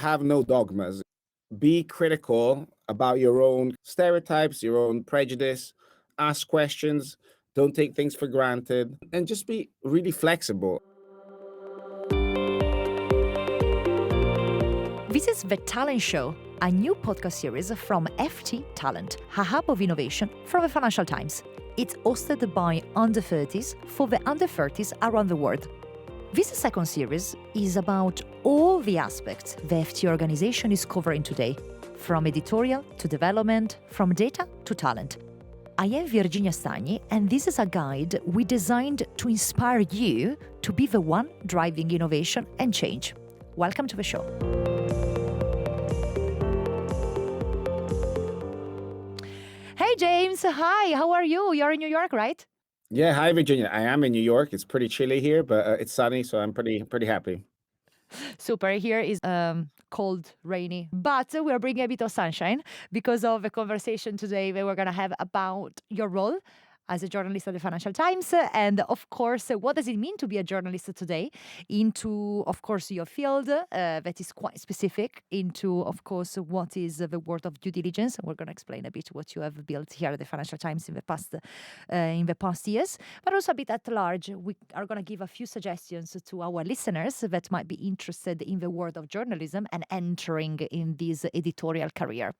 have no dogmas. Be critical about your own stereotypes, your own prejudice, ask questions, don't take things for granted, and just be really flexible. This is The Talent Show, a new podcast series from FT Talent, a hub of innovation from the Financial Times. It's hosted by under 30s for the under 30s around the world. This second series is about all the aspects the FT organization is covering today, from editorial to development, from data to talent. I am Virginia Stagni, and this is a guide we designed to inspire you to be the one driving innovation and change. Welcome to the show. Hey, James. Hi, how are you? You're in New York, right? Yeah, hi Virginia. I am in New York. It's pretty chilly here, but it's sunny, so I'm pretty happy. Super. Here is cold, rainy, but we're bringing a bit of sunshine because of the conversation today that we're going to have about your role as a journalist at the Financial Times. And of course, what does it mean to be a journalist today into, of course, your field that is quite specific into, of course, what is the world of due diligence. And we're going to explain a bit what you have built here at the Financial Times in the past years, but also a bit at large. We are going to give a few suggestions to our listeners that might be interested in the world of journalism and entering in this editorial career.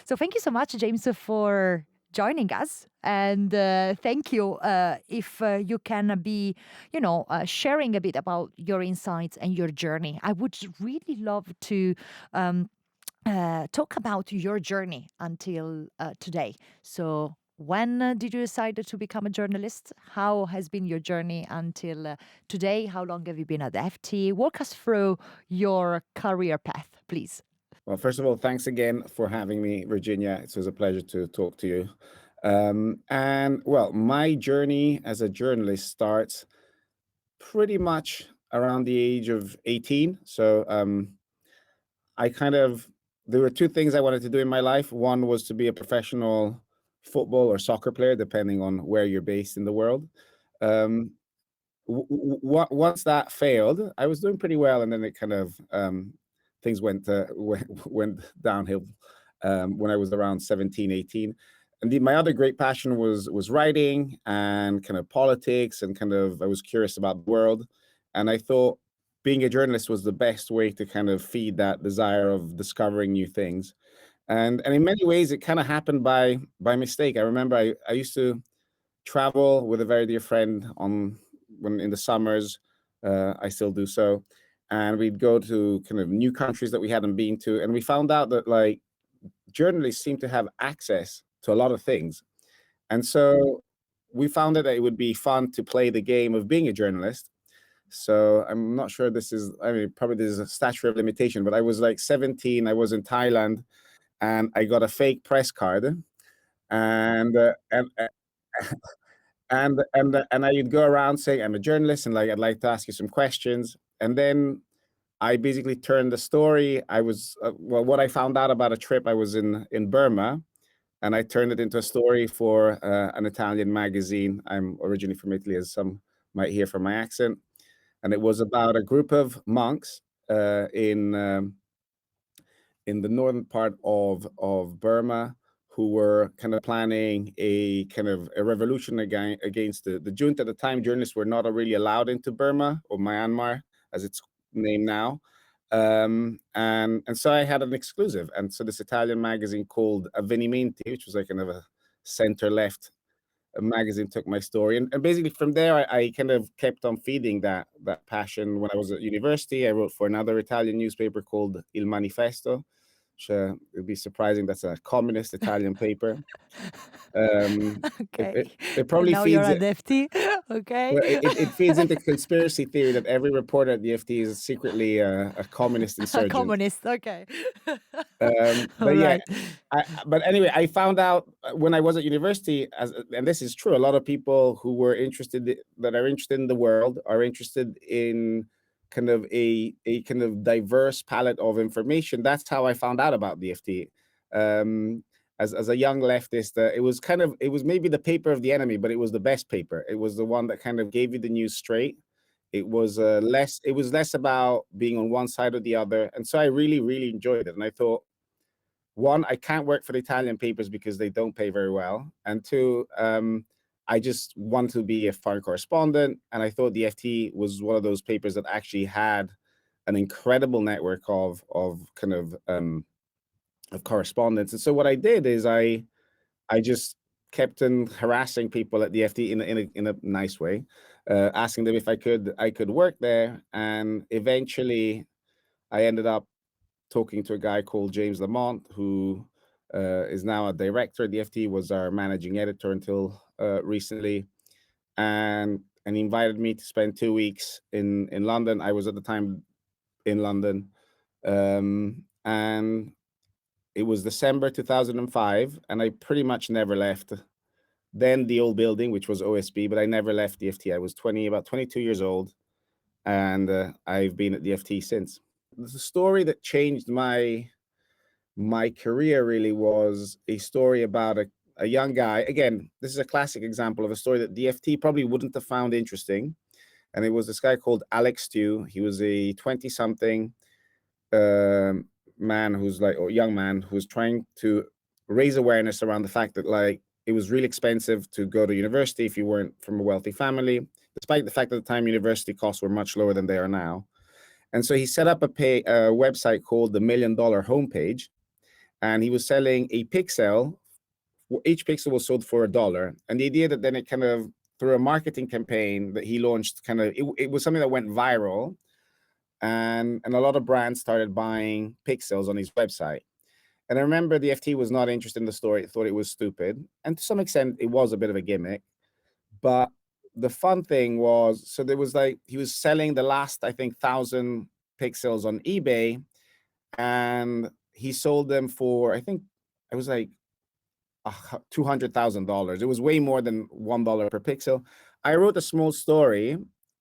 So thank you so much, James, for joining us, and thank you if you can be sharing a bit about your insights and your journey. I would really love to talk about your journey until today. So when did you decide to become a journalist? How has been your journey until today? How long have you been at the FT? Walk us through your career path, please. Well, first of all, thanks again for having me, Virginia. It was a pleasure to talk to you. And well, my journey as a journalist starts pretty much around the age of 18. So there were two things I wanted to do in my life. One was to be a professional football or soccer player, depending on where you're based in the world. Um, Once that failed, I was doing pretty well, and then it kind of things went downhill when I was around 17, 18. And my other great passion was writing and kind of politics, and kind of I was curious about the world, and I thought being a journalist was the best way to kind of feed that desire of discovering new things. And in many ways, it kind of happened by mistake. I remember I used to travel with a very dear friend when in the summers. I still do so, and we'd go to kind of new countries that we hadn't been to, and we found out that like journalists seem to have access to a lot of things, and so we found that it would be fun to play the game of being a journalist. So I'm not sure I mean, probably there's a statute of limitation, but I was like 17. I was in Thailand, and I got a fake press card, and and I'd go around saying I'm a journalist and like I'd like to ask you some questions, and then I basically turned the story. I was well, what I found out about a trip I was in Burma, and I turned it into a story for an Italian magazine. I'm originally from Italy, as some might hear from my accent, and it was about a group of monks in the northern part of Burma, who were kind of planning a kind of a revolution against the junta. At the time, journalists were not really allowed into Burma, or Myanmar, as it's named now. And so I had an exclusive. And so this Italian magazine called Avvenimenti, which was like kind of a center-left magazine, took my story. And basically from there, I kind of kept on feeding that passion. When I was at university, I wrote for another Italian newspaper called Il Manifesto, which it'd be surprising. That's a communist Italian paper. Okay. It probably Now you're feeds at it. FT. Okay. Well, it feeds into conspiracy theory that every reporter at the FT is secretly a communist A insurgent. communist. Okay. But All yeah, right. but anyway, I found out when I was at university, and this is true, a lot of people who were that are interested in the world are interested in kind of a kind of diverse palette of information. That's how I found out about the FT. As a young leftist, it was maybe the paper of the enemy, but it was the best paper. It was the one that kind of gave you the news straight, It was less about being on one side or the other. And so I really, really enjoyed it. And I thought, one, I can't work for the Italian papers because they don't pay very well. And two, I just want to be a foreign correspondent. And I thought the FT was one of those papers that actually had an incredible network of kind of correspondence. And so what I did is I just kept on harassing people at the FT in a nice way, asking them if I could work there. And eventually I ended up talking to a guy called James Lamont, who is now a director at the FT, was our managing editor until recently, and he invited me to spend 2 weeks in London. I was at the time in London, and it was December 2005, and I pretty much never left. Then the old building, which was OSB, but I never left the FT. I was about 22 years old, and I've been at the FT since. The story that changed my career really was a story about a young guy. Again, this is a classic example of a story that the FT probably wouldn't have found interesting. And it was this guy called Alex Stew. He was a 20-something man or young man who's trying to raise awareness around the fact that like it was really expensive to go to university if you weren't from a wealthy family, despite the fact that at the time university costs were much lower than they are now. And so he set up a website called the $1 Million Homepage, and he was selling a pixel. Each pixel was sold for $1. And the idea that then it kind of, through a marketing campaign that he launched, it was something that went viral, and a lot of brands started buying pixels on his website. And I remember the FT was not interested in the story, thought it was stupid. And to some extent, it was a bit of a gimmick. But the fun thing was, so there was like, he was selling the last, I think, 1,000 pixels on eBay, and he sold them for, I think it was like $200,000. It was way more than $1 per pixel. I wrote a small story,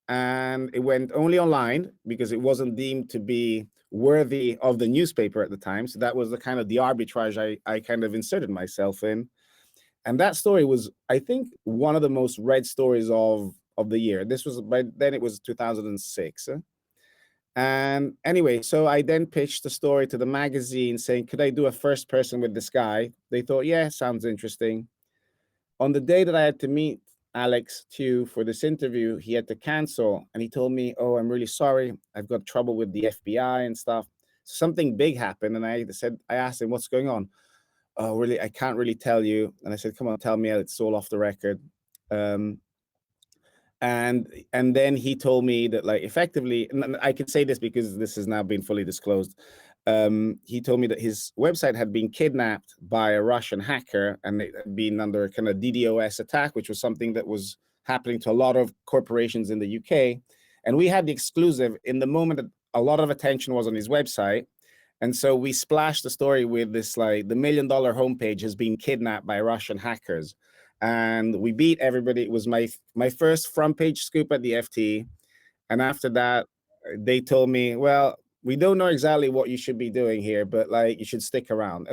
and it went only online because it wasn't deemed to be worthy of the newspaper at the time. So that was the kind of the arbitrage I kind of inserted myself in. And that story was, I think, one of the most read stories of the year. This was, by then it was 2006. And anyway, so I then pitched the story to the magazine saying, could I do a first person with this guy? They thought, yeah, sounds interesting. On the day that I had to meet Alex Tew for this interview, he had to cancel, and he told me, oh, I'm really sorry. I've got trouble with the FBI and stuff. Something big happened. And I asked him, what's going on? Oh, really? I can't really tell you. And I said, come on, tell me. It's all off the record. And then he told me that, like, effectively, and I can say this because this has now been fully disclosed. He told me that his website had been kidnapped by a Russian hacker, and it had been under a kind of DDoS attack, which was something that was happening to a lot of corporations in the UK. And we had the exclusive in the moment that a lot of attention was on his website. And so we splashed the story with this, like, the $1 Million Homepage has been kidnapped by Russian hackers. And we beat everybody. It was my first front page scoop at the FT. And after that, they told me, well, we don't know exactly what you should be doing here, but like you should stick around.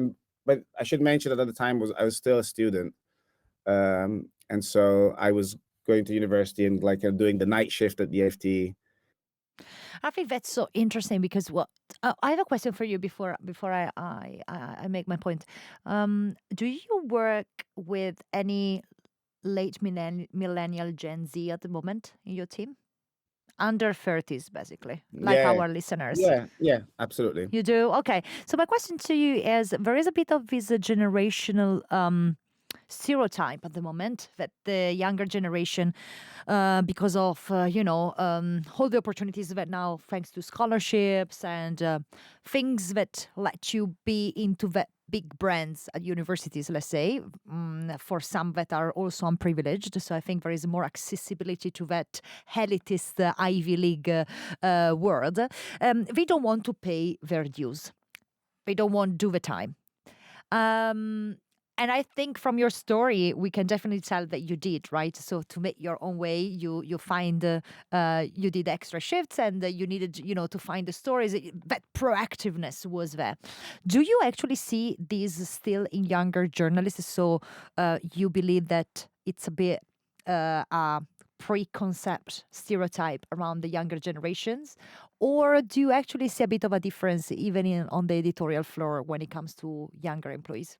But I should mention that at the time I was still a student. And so I was going to university and like doing the night shift at the FT. I think that's so interesting because I have a question for you before I make my point. Do you work with any late millennial Gen Z at the moment in your team? Under 30s, basically, like Yeah, our listeners. yeah, absolutely. You do? Okay. So my question to you is, there is a bit of this generational stereotype at the moment that the younger generation, because of all the opportunities that now, thanks to scholarships and things that let you be into the big brands at universities, let's say, for some that are also unprivileged. So I think there is more accessibility to that elitist Ivy League world. They don't want to pay their dues. They don't want to do the time. And I think from your story, we can definitely tell that you did, right? So to make your own way, you find you did extra shifts, and you needed, to find the stories. That proactiveness was there. Do you actually see this still in younger journalists? So you believe that it's a bit preconcept stereotype around the younger generations, or do you actually see a bit of a difference even on the editorial floor when it comes to younger employees?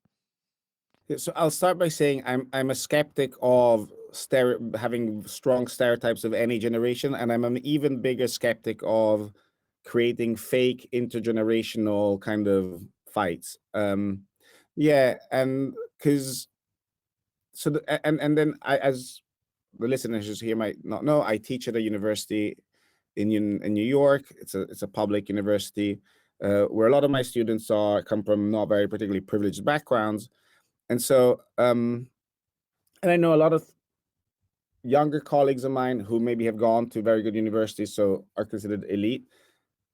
Yeah, so I'll start by saying I'm a skeptic of having strong stereotypes of any generation, and I'm an even bigger skeptic of creating fake intergenerational kind of fights. Yeah, and because and then as the listeners just here might not know, I teach at a university in New York. It's a public university where a lot of my students come from not very particularly privileged backgrounds, and so and I know a lot of younger colleagues of mine who maybe have gone to very good universities, so are considered elite.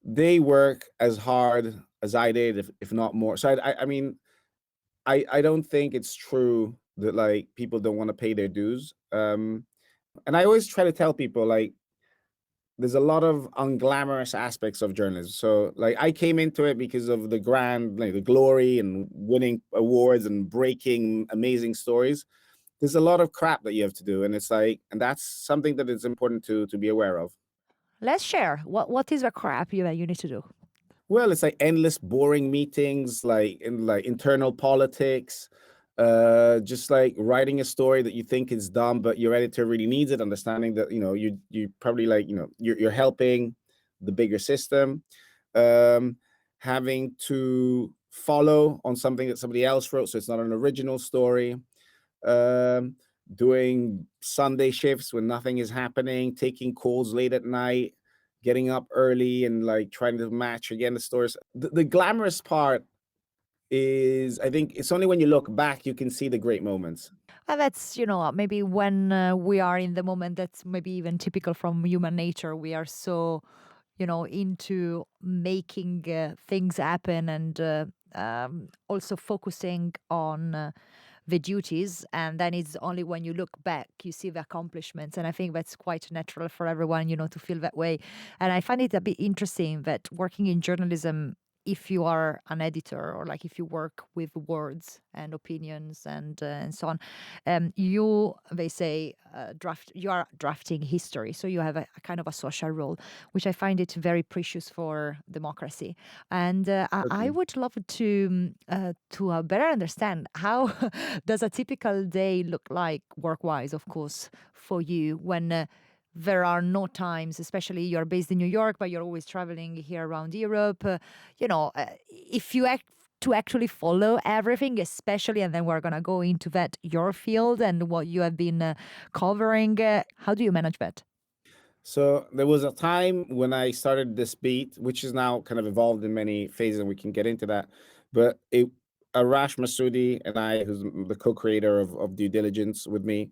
They work as hard as I did, if not more. So I mean, I don't think it's true that like people don't want to pay their dues. And I always try to tell people like there's a lot of unglamorous aspects of journalism. So like I came into it because of the grand, like the glory and winning awards and breaking amazing stories. There's a lot of crap that you have to do, and it's like, and that's something that is important to be aware of. Let's share. What is the crap you need to do? Well, it's like endless boring meetings, like in like internal politics, just like writing a story that you think is dumb, but your editor really needs it, understanding that, you probably like, you're helping the bigger system. Um, Having to follow on something that somebody else wrote, so it's not an original story. Um, Doing Sunday shifts when nothing is happening, taking calls late at night, getting up early and like trying to match again the stores. The glamorous part is, I think it's only when you look back you can see the great moments. And that's, maybe when we are in the moment, that's maybe even typical from human nature. We are so, into making things happen and also focusing on the duties. And then it's only when you look back, you see the accomplishments. And I think that's quite natural for everyone, to feel that way. And I find it a bit interesting that working in journalism, if you are an editor or like if you work with words and opinions and so on, they say you are drafting history, so you have a kind of a social role, which I find it very precious for democracy. And I Okay. would love to better understand how does a typical day look like work wise, of course, for you when. There are no times, especially you're based in New York, but you're always traveling here around Europe. If you to actually follow everything, especially, and then we're going to go into that, your field and what you have been covering. How do you manage that? So there was a time when I started this beat, which is now kind of evolved in many phases, and we can get into that. But Arash Masoudi and I, who's the co-creator of Due Diligence with me,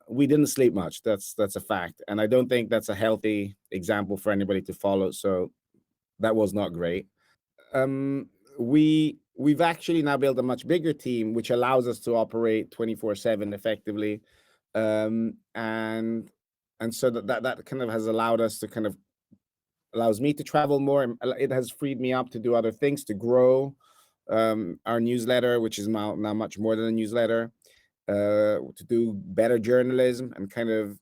we didn't sleep much. That's a fact, and I don't think that's a healthy example for anybody to follow. So that was not great. Um, we've actually now built a much bigger team, which allows us to operate 24/7 effectively, and so that kind of has allowed us to kind of allows me to travel more, and it has freed me up to do other things, to grow our newsletter, which is now much more than a newsletter, to do better journalism and kind of,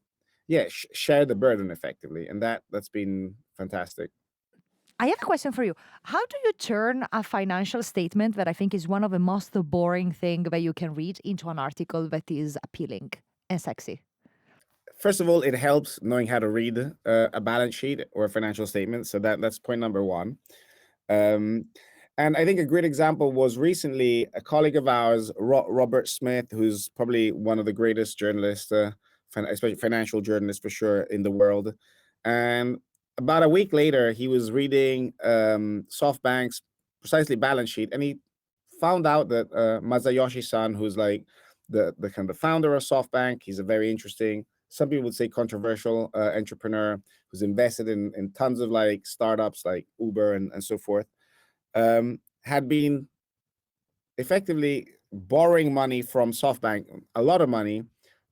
yeah, share the burden effectively, and that's been fantastic. I have a question for you. How do you turn a financial statement that I think is one of the most boring thing that you can read into an article that is appealing and sexy? First of all, it helps knowing how to read a balance sheet or a financial statement, so that's point number one. Um, and I think a great example was recently a colleague of ours, Robert Smith, who's probably one of the greatest journalists, especially financial journalists for sure in the world. And about a week later, he was reading SoftBank's precisely balance sheet, and he found out that Masayoshi-san, who's like the kind of founder of SoftBank, he's a very interesting, some people would say controversial entrepreneur who's invested in tons of like startups like Uber and so forth, had been effectively borrowing money from SoftBank, a lot of money,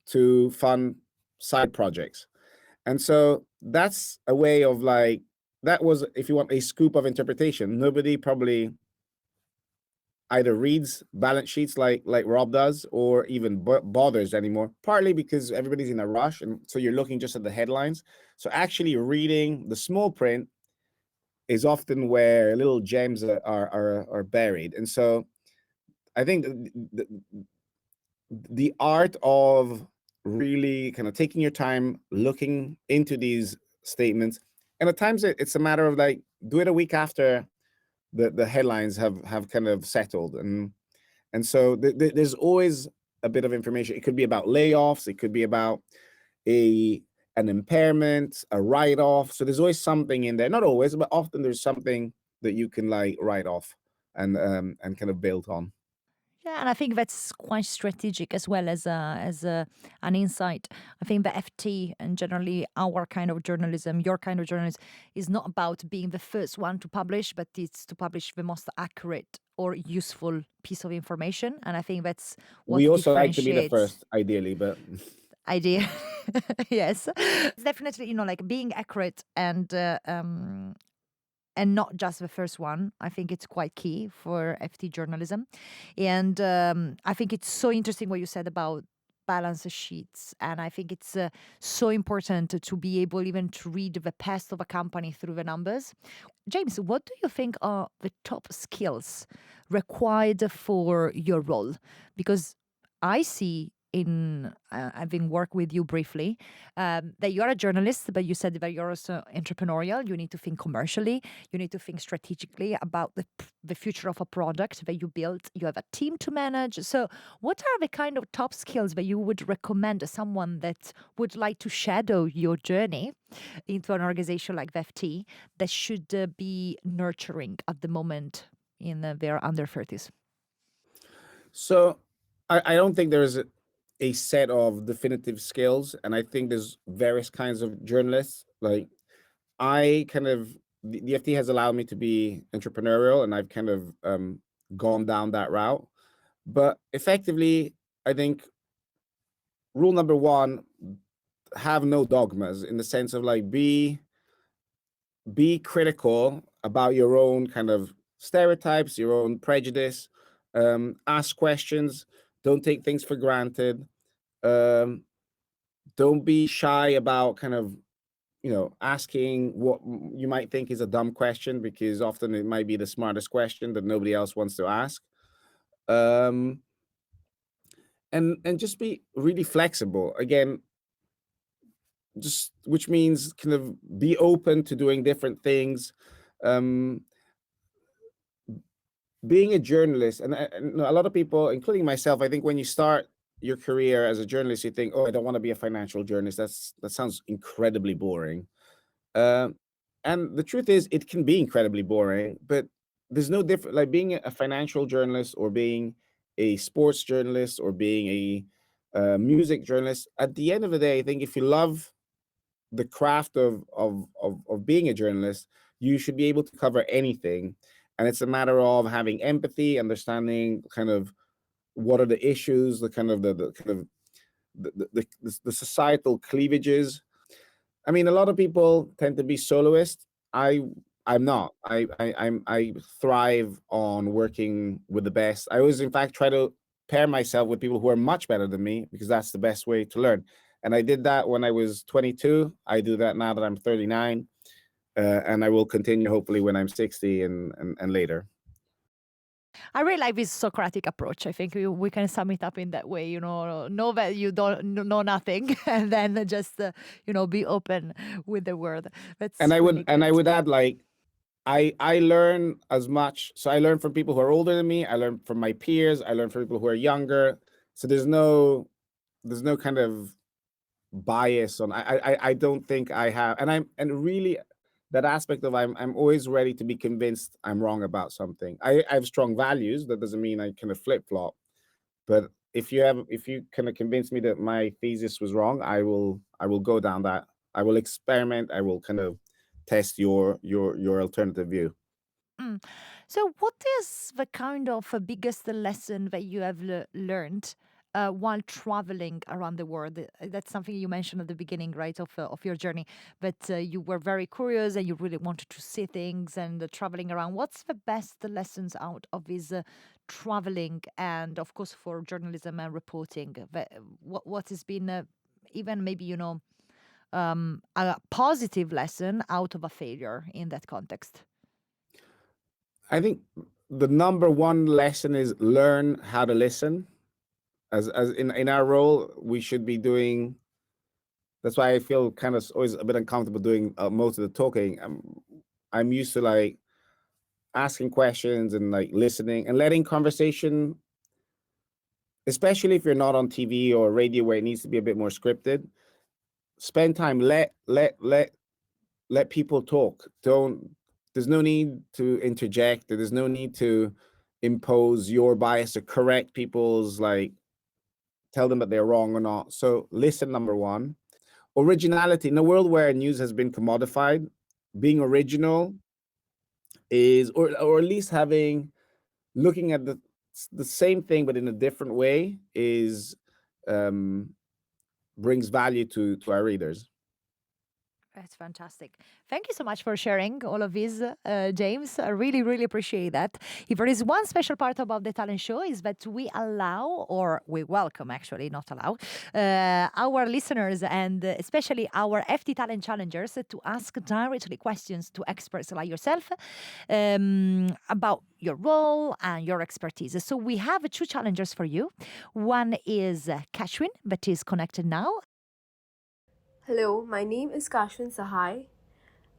to fund side projects. And so that's a way of like, that was, if you want, a scoop of interpretation. Nobody probably either reads balance sheets like Rob does, or even bothers anymore. Partly because everybody's in a rush, and so you're looking just at the headlines. So actually reading the small print is often where little gems are buried. And so I think the art of really kind of taking your time looking into these statements, and at times it's a matter of like, do it a week after the headlines have kind of settled. And so there's always a bit of information. It could be about layoffs, it could be about an impairment, a write-off. So there's always something in there. Not always, but often there's something that you can like write off and kind of build on. Yeah, and I think that's quite strategic as well as an insight. I think the FT and generally our kind of journalism, your kind of journalism, is not about being the first one to publish, but it's to publish the most accurate or useful piece of information. And I think that's what We also like to be the differentiates first, ideally, but idea. Yes, it's definitely like being accurate and not just the first one. I think it's quite key for FT journalism. And I think it's so interesting what you said about balance sheets. And I think it's so important to be able even to read the past of a company through the numbers. James, what do you think are the top skills required for your role? Because I see in having worked with you briefly that you are a journalist, but you said that you're also entrepreneurial. You need to think commercially. You need to think strategically about the future of a product that you build. You have a team to manage. So, what are the kind of top skills that you would recommend to someone that would like to shadow your journey into an organization like VFT that should be nurturing at the moment in their under 30s? so I don't think there's a set of definitive skills, and I think there's various kinds of journalists. Like I kind of the FT has allowed me to be entrepreneurial, and I've kind of gone down that route. But effectively, I think rule number one: have no dogmas, in the sense of like be critical about your own kind of stereotypes, your own prejudice. Ask questions. Don't take things for granted. Um, don't be shy about kind of asking what you might think is a dumb question, because often it might be the smartest question that nobody else wants to ask. Um, and just be really flexible. Again, just which means kind of be open to doing different things. Um, being a journalist, and a lot of people, including myself, I think when you start your career as a journalist, you think, oh, I don't want to be a financial journalist. That sounds incredibly boring. Um, and the truth is, it can be incredibly boring, but there's no different. Like being a financial journalist, or being a sports journalist, or being a music journalist. At the end of the day, I think if you love the craft of being a journalist, you should be able to cover anything. And it's a matter of having empathy, understanding kind of what are the issues, the kind of the kind of the societal cleavages. I mean, a lot of people tend to be soloist. I'm not. I thrive on working with the best. I always, in fact, try to pair myself with people who are much better than me, because that's the best way to learn. And I did that when I was 22. I do that now that I'm 39, and I will continue hopefully when I'm 60 and later. I really like this Socratic approach. I think we can sum it up in that way. Know that you don't know nothing, and then just be open with the world. And That's I would really and I great. would add, like, I learn as much. So I learn from people who are older than me. I learn from my peers. I learn from people who are younger. So there's no kind of bias on. I don't think I have, and really that aspect of I'm always ready to be convinced I'm wrong about something. I have strong values. That doesn't mean I kind of flip flop. But if you kind of convince me that my thesis was wrong, I will go down that. I will experiment. I will kind of test your alternative view. Mm. So, what is the kind of biggest lesson that you have learned while traveling around the world? That's something you mentioned at the beginning, right, of your journey. But you were very curious and you really wanted to see things and traveling around. What's the best lessons out of this traveling and, of course, for journalism and reporting? What has been even maybe, a positive lesson out of a failure in that context? I think the number one lesson is learn how to listen. As in our role, we should be doing. That's why I feel kind of always a bit uncomfortable doing most of the talking. I'm used to like asking questions and like listening and letting conversation, especially if you're not on TV or radio where it needs to be a bit more scripted. Spend time. Let people talk. Don't. There's no need to interject. There's no need to impose your bias or correct people's like tell them that they're wrong or not. So listen, number one. Originality. In a world where news has been commodified, being original is, or at least having, looking at the same thing but in a different way is, brings value to our readers. That's fantastic. Thank you so much for sharing all of this, James. I really, really appreciate that. If there is one special part about the talent show is that we allow, or we welcome actually, not allow, our listeners and especially our FT Talent Challengers to ask directly questions to experts like yourself about your role and your expertise. So we have two challengers for you. One is Kashwin, that is connected now. Hello, my name is Kashwin Sahai.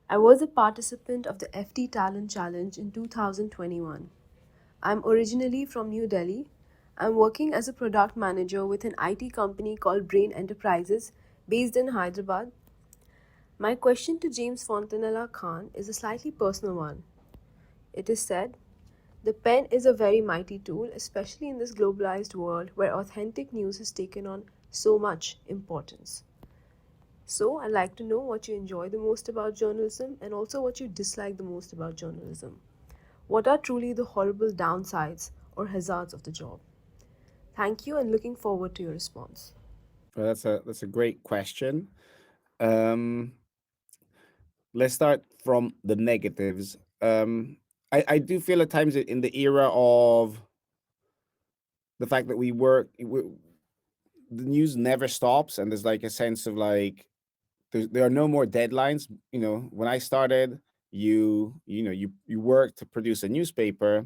I was a participant of the FT Talent Challenge in 2021. I'm originally from New Delhi. I'm working as a product manager with an IT company called Brain Enterprises based in Hyderabad. My question to James Fontanella Khan is a slightly personal one. It is said, the pen is a very mighty tool, especially in this globalized world where authentic news has taken on so much importance. So, I'd like to know what you enjoy the most about journalism and also what you dislike the most about journalism. What are truly the horrible downsides or hazards of the job? Thank you and looking forward to your response. Well, that's a great question. Um, let's start from the negatives. I do feel at times in the era of the fact that the news never stops, and there's like a sense of like there are no more deadlines. When I started, you worked to produce a newspaper.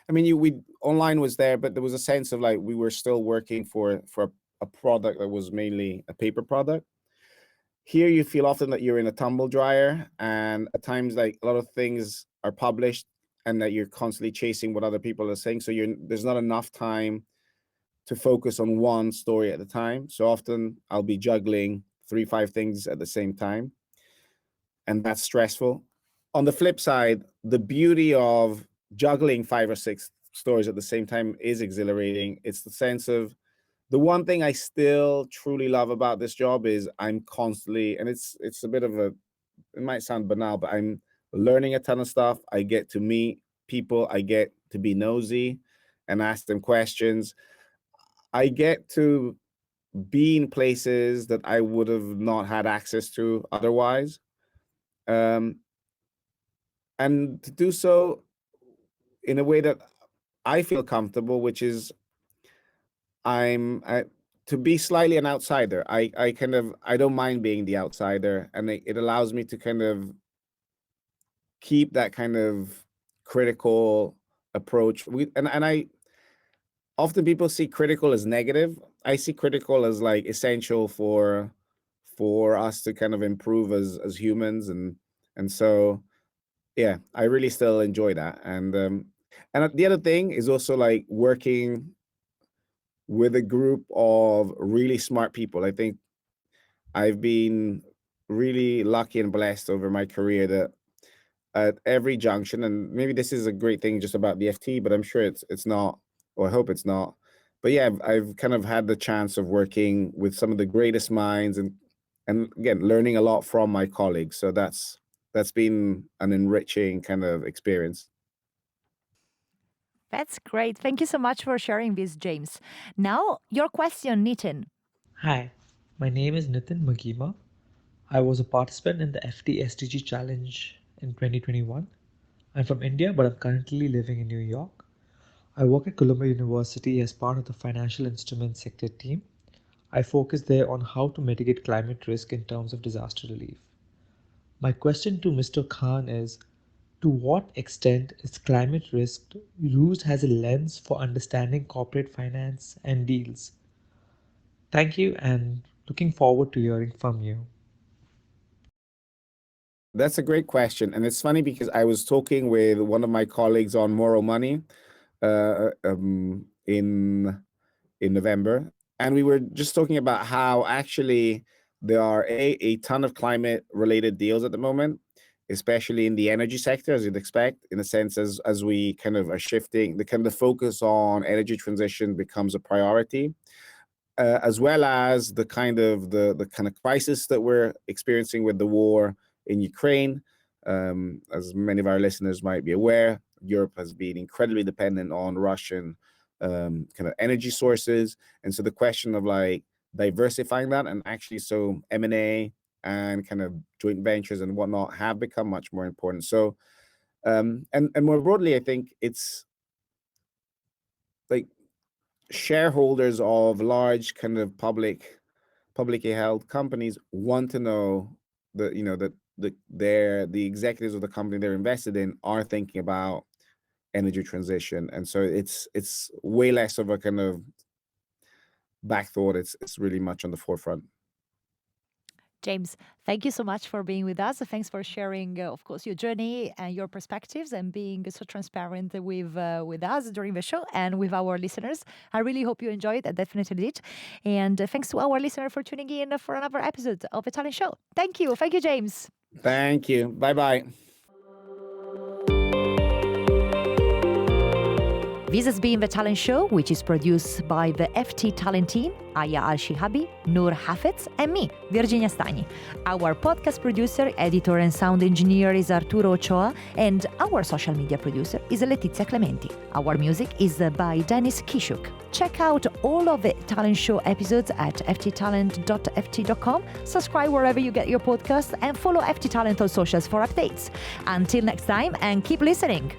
I mean, we online was there, but there was a sense of like we were still working for a product that was mainly a paper product. Here, you feel often that you're in a tumble dryer, and at times, like a lot of things are published, and that you're constantly chasing what other people are saying. So there's not enough time to focus on one story at a time. So often I'll be juggling 3, 5 things at the same time, and that's stressful. On the flip side, the beauty of juggling 5 or 6 stories at the same time is exhilarating. It's the sense of the one thing I still truly love about this job is I'm constantly, and it's a bit of it might sound banal, but I'm learning a ton of stuff. I get to meet people. I get to be nosy and ask them questions. I get to be in places that I would have not had access to otherwise. Um, and to do so in a way that I feel comfortable, which is to be slightly an outsider. I don't mind being the outsider, and it allows me to kind of keep that kind of critical approach. And I often people see critical as negative. I see critical as like essential for us to kind of improve as humans, and so yeah, I really still enjoy that. And the other thing is also like working with a group of really smart people. I think I've been really lucky and blessed over my career that at every junction, and maybe this is a great thing just about the FT, but I'm sure it's not, or I hope it's not. But yeah, I've kind of had the chance of working with some of the greatest minds, and again learning a lot from my colleagues. So that's been an enriching kind of experience. That's great. Thank you so much for sharing this, James. Now, your question, Nitin. Hi, my name is Nitin Magima. I was a participant in the FT SDG Challenge in 2021. I'm from India, but I'm currently living in New York. I work at Columbia University as part of the financial instruments sector team. I focus there on how to mitigate climate risk in terms of disaster relief. My question to Mr. Khan is, to what extent is climate risk used as a lens for understanding corporate finance and deals? Thank you and looking forward to hearing from you. That's a great question. And it's funny because I was talking with one of my colleagues on Moral Money in November, and we were just talking about how actually there are a ton of climate related deals at the moment, especially in the energy sector, as you'd expect, in a sense as we kind of are shifting, the kind of focus on energy transition becomes a priority. As well as the kind of crisis that we're experiencing with the war in Ukraine. As many of our listeners might be aware, Europe has been incredibly dependent on Russian kind of energy sources, and so the question of like diversifying that and actually so M&A and kind of joint ventures and whatnot have become much more important. So and more broadly, I think it's like shareholders of large kind of publicly held companies want to know that the executives of the company they're invested in are thinking about energy transition, and so it's way less of a kind of back thought. It's really much on the forefront. James, thank you so much for being with us. Thanks for sharing, of course, your journey and your perspectives and being so transparent with us during the show and with our listeners. I really hope you enjoyed. I definitely did. And thanks to our listener for tuning in for another episode of The Talent Show. Thank you. Thank you, James. Thank you. Bye-bye. This has been The Talent Show, which is produced by the FT Talent team, Aya Al-Shihabi, Noor Hafez, and me, Virginia Stagni. Our podcast producer, editor, and sound engineer is Arturo Ochoa, and our social media producer is Letizia Clementi. Our music is by Dennis Kishuk. Check out all of the Talent Show episodes at fttalent.ft.com, subscribe wherever you get your podcasts, and follow FT Talent on socials for updates. Until next time, and keep listening.